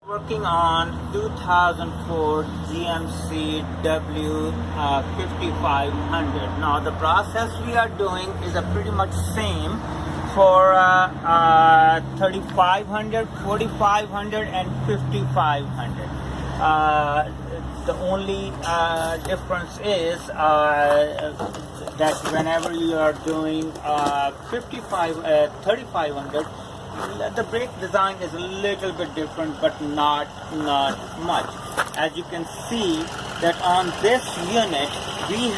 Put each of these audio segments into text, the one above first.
Working on 2004 GMC W5500. Now the process we are doing is a pretty much same for 3500, 4500 and 5500. The only difference is that whenever you are doing 3500, the brake design is a little bit different, but not much. As you can see that on this unit we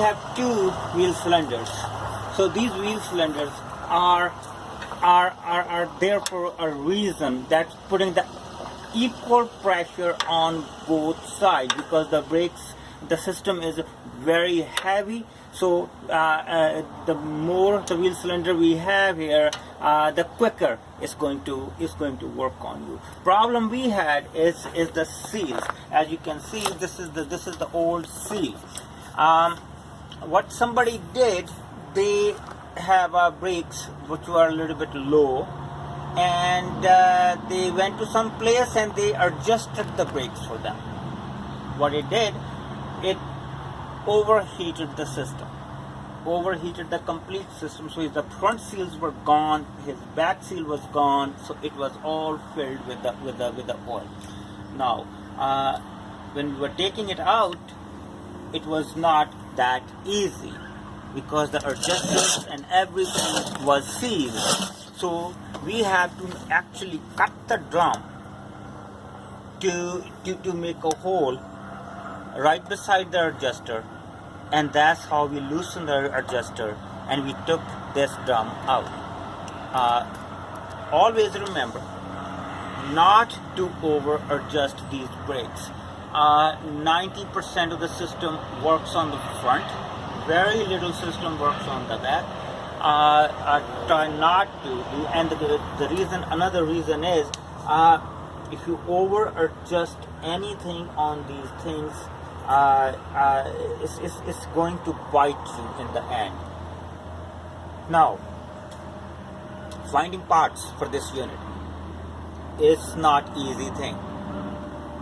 have two wheel cylinders. So these wheel cylinders are there for a reason. That's putting the equal pressure on both sides, because the system is very heavy. So the more the wheel cylinder we have here, the quicker it's going to work on you. Problem we had is the seals. As you can see, this is the old seal. What somebody did, they have brakes which were a little bit low, and they went to some place and they adjusted the brakes for them. What it did, it overheated the system, overheated the complete system. So the front seals were gone, his back seal was gone, so it was all filled with the oil. Now when we were taking it out, it was not that easy, because the adjusters and everything was sealed. So we have to actually cut the drum to make a hole right beside the adjuster, and that's how we loosened the adjuster and we took this drum out. Always remember not to over adjust these brakes. 90% of the system works on the front, very little system works on the back. Try not to do, and another reason is if you over adjust anything on these things, it's going to bite you in the end. Now, finding parts for this unit is not easy thing.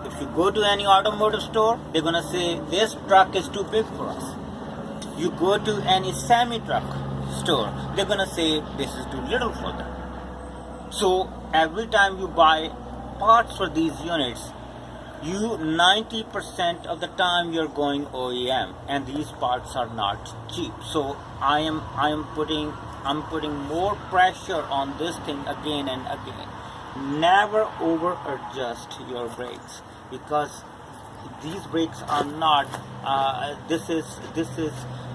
If you go to any automotive store, they're gonna say this truck is too big for us. You go to any semi-truck store, they're gonna say this is too little for them. So every time you buy parts for these units, 90% of the time you're going OEM, and these parts are not cheap. So I'm putting more pressure on this thing again and again. Never over adjust your brakes, because these brakes are not this is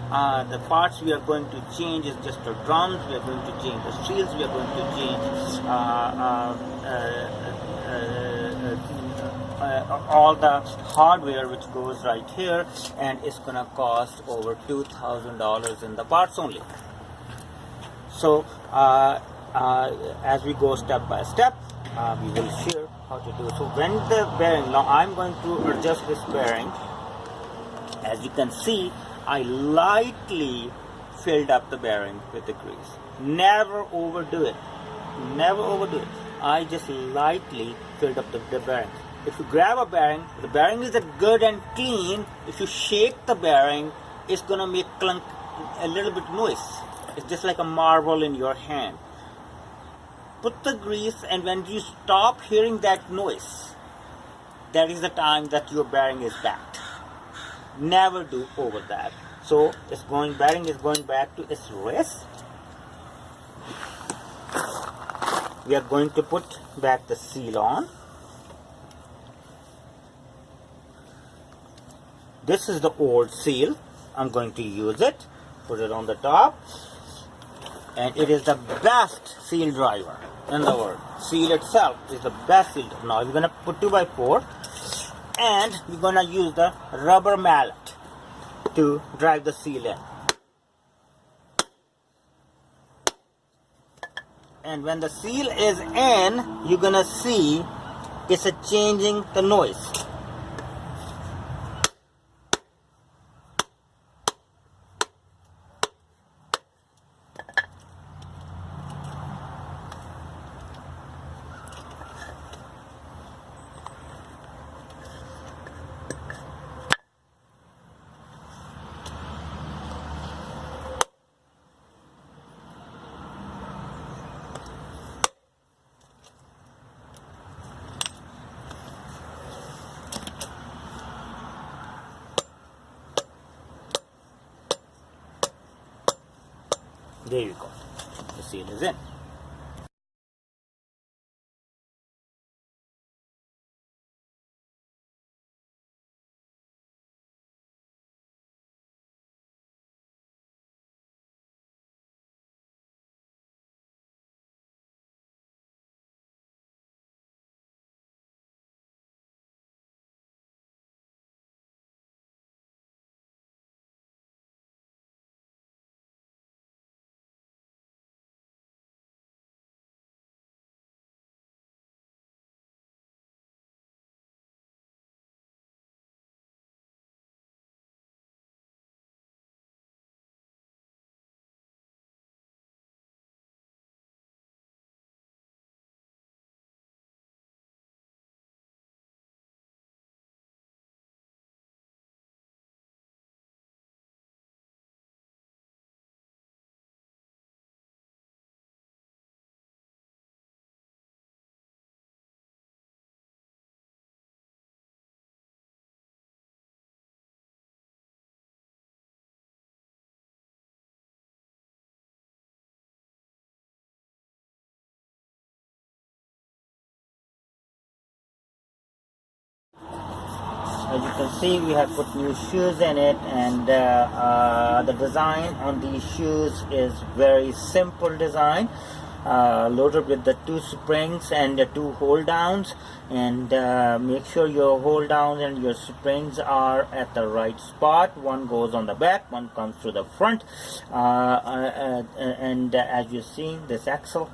the parts we are going to change is just the drums. We are going to change the seals. We are going to change all the hardware which goes right here, and it's gonna cost over $2,000 in the parts only. So as we go step by step, we will share how to do. So when the bearing, now I'm going to adjust this bearing. As you can see, I lightly filled up the bearing with the grease. Never overdo it. Never overdo it. I just lightly filled up the bearing. If you grab a bearing, the bearing is good and clean. If you shake the bearing, it's gonna make clunk, a little bit noise. It's just like a marble in your hand. Put the grease, and when you stop hearing that noise, that is the time that your bearing is back. Never do over that. So bearing is going back to its rest. We are going to put back the seal on. This is the old seal. I'm going to use it. Put it on the top. And it is the best seal driver in the world. Seal itself is the best seal. Now we're going to put 2x4, and we're going to use the rubber mallet to drive the seal in. And when the seal is in, you're going to see it's changing the noise. There you go. The seal is in. As you can see, we have put new shoes in it, and the design on these shoes is very simple design, loaded with the 2 springs and the 2 hold downs, and make sure your hold downs and your springs are at the right spot. One goes on the back, one comes to the front, and as you're seeing this axle,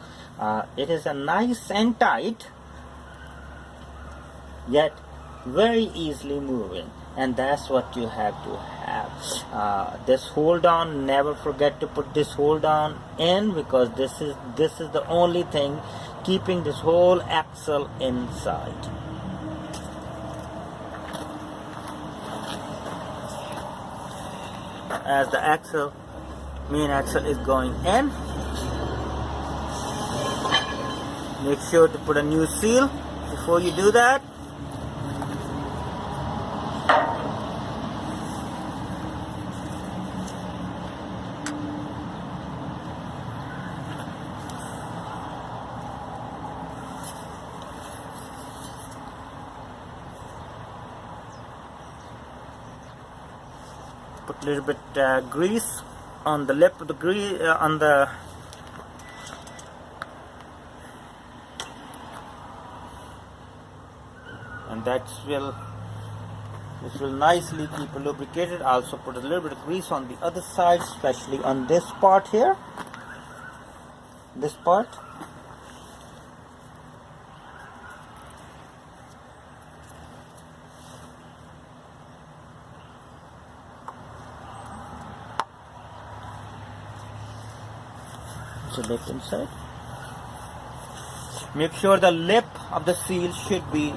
it is a nice and tight, yet very easily moving, and that's what you have to have. This hold on, never forget to put this hold on in, because this is the only thing keeping this whole axle inside. As the main axle is going in, make sure to put a new seal before you do that. Put a little bit grease on the lip of the grease and this will nicely keep it lubricated. Also put a little bit of grease on the other side, especially on this part here, this part. Lip inside. Make sure the lip of the seal should be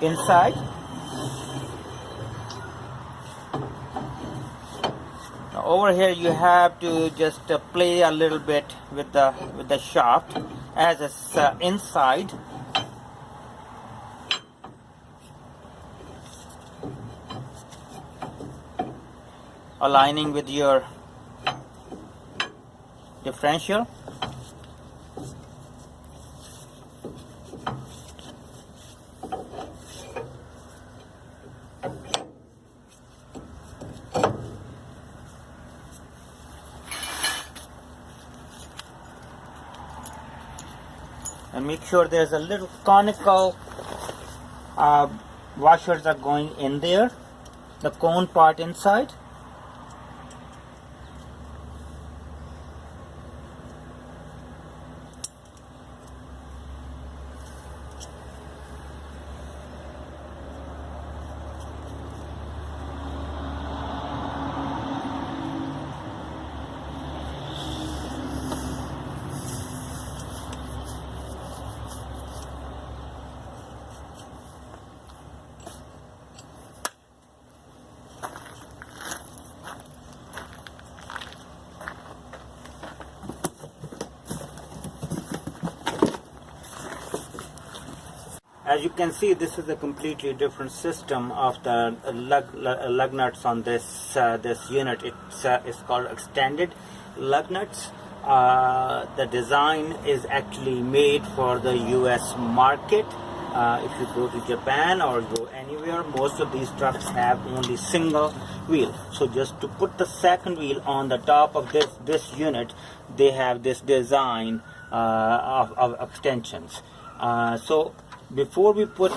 inside. Now over here you have to just play a little bit with the shaft as it's inside. Aligning with your differential. And make sure there's a little conical washers are going in there, the cone part inside. as you can see, this is a completely different system of the lug nuts on this this unit. It's called extended lug nuts. The design is actually made for the US market. If you go to Japan or go anywhere, most of these trucks have only single wheel. So just to put the second wheel on the top of this unit, they have this design of extensions. So before we put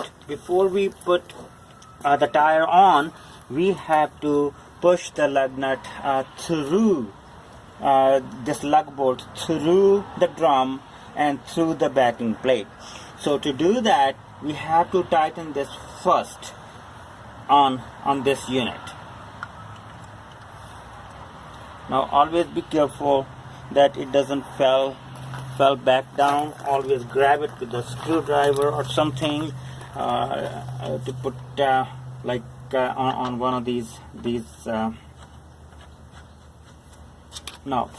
the tire on, we have to push the lug nut through this lug bolt, through the drum and through the backing plate. So to do that, we have to tighten this first on this unit. Now always be careful that it doesn't fell back down. Always grab it with a screwdriver or something to put on one of these now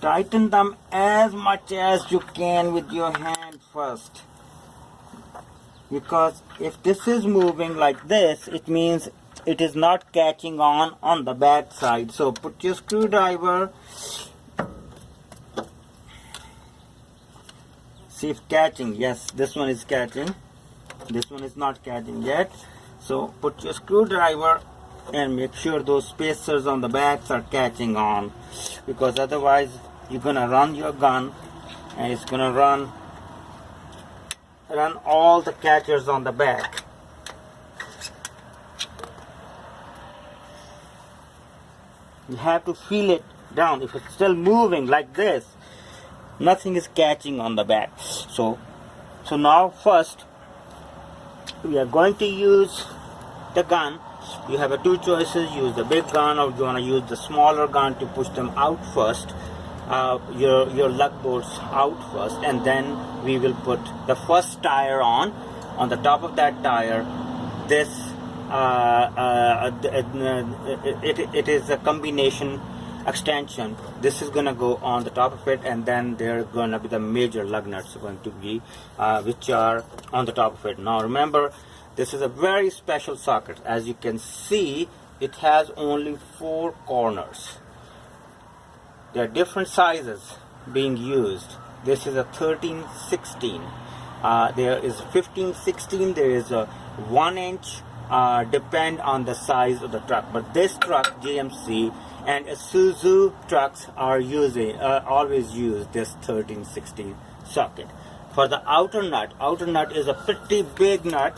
tighten them as much as you can with your hand first, because if this is moving like this, it means it is not catching on the back side. So put your screwdriver, see if catching. Yes, this one is catching, this one is not catching yet. So put your screwdriver and make sure those spacers on the backs are catching on, because otherwise you're gonna run your gun and it's gonna run all the catchers on the back. You have to feel it down. If it's still moving like this, nothing is catching on the back. So now first we are going to use the gun. You have two choices: use the big gun, or you want to use the smaller gun to push them out first, your lug bolts out first, and then we will put the first tire on the top of that tire. This it is a combination extension. This is going to go on the top of it, and then there are going to be the major lug nuts going to be which are on the top of it. Now remember, this is a very special socket. As you can see, it has only 4 corners. There are different sizes being used. This is a 13/16. There is 15/16. There is a 1-inch. Depend on the size of the truck. But this truck, GMC and Isuzu trucks are always use this 13/16 socket. For the outer nut is a pretty big nut,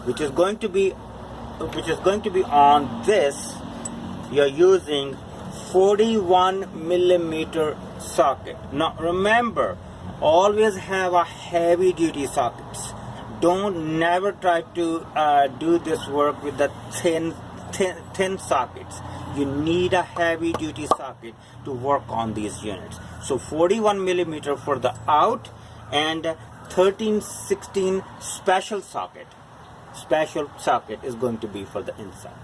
which is going to be on this. You're using 41mm socket. Now remember, always have a heavy duty sockets. Never try to do this work with the thin sockets. You need a heavy duty socket to work on these units. So 41mm for the out, and 13/16 special socket is going to be for the inside.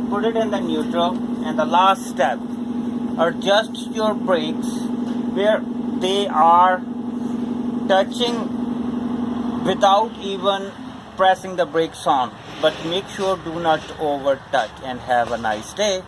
Put it in the neutral, and the last step, adjust your brakes where they are touching without even pressing the brakes on, but make sure do not over touch. And have a nice day.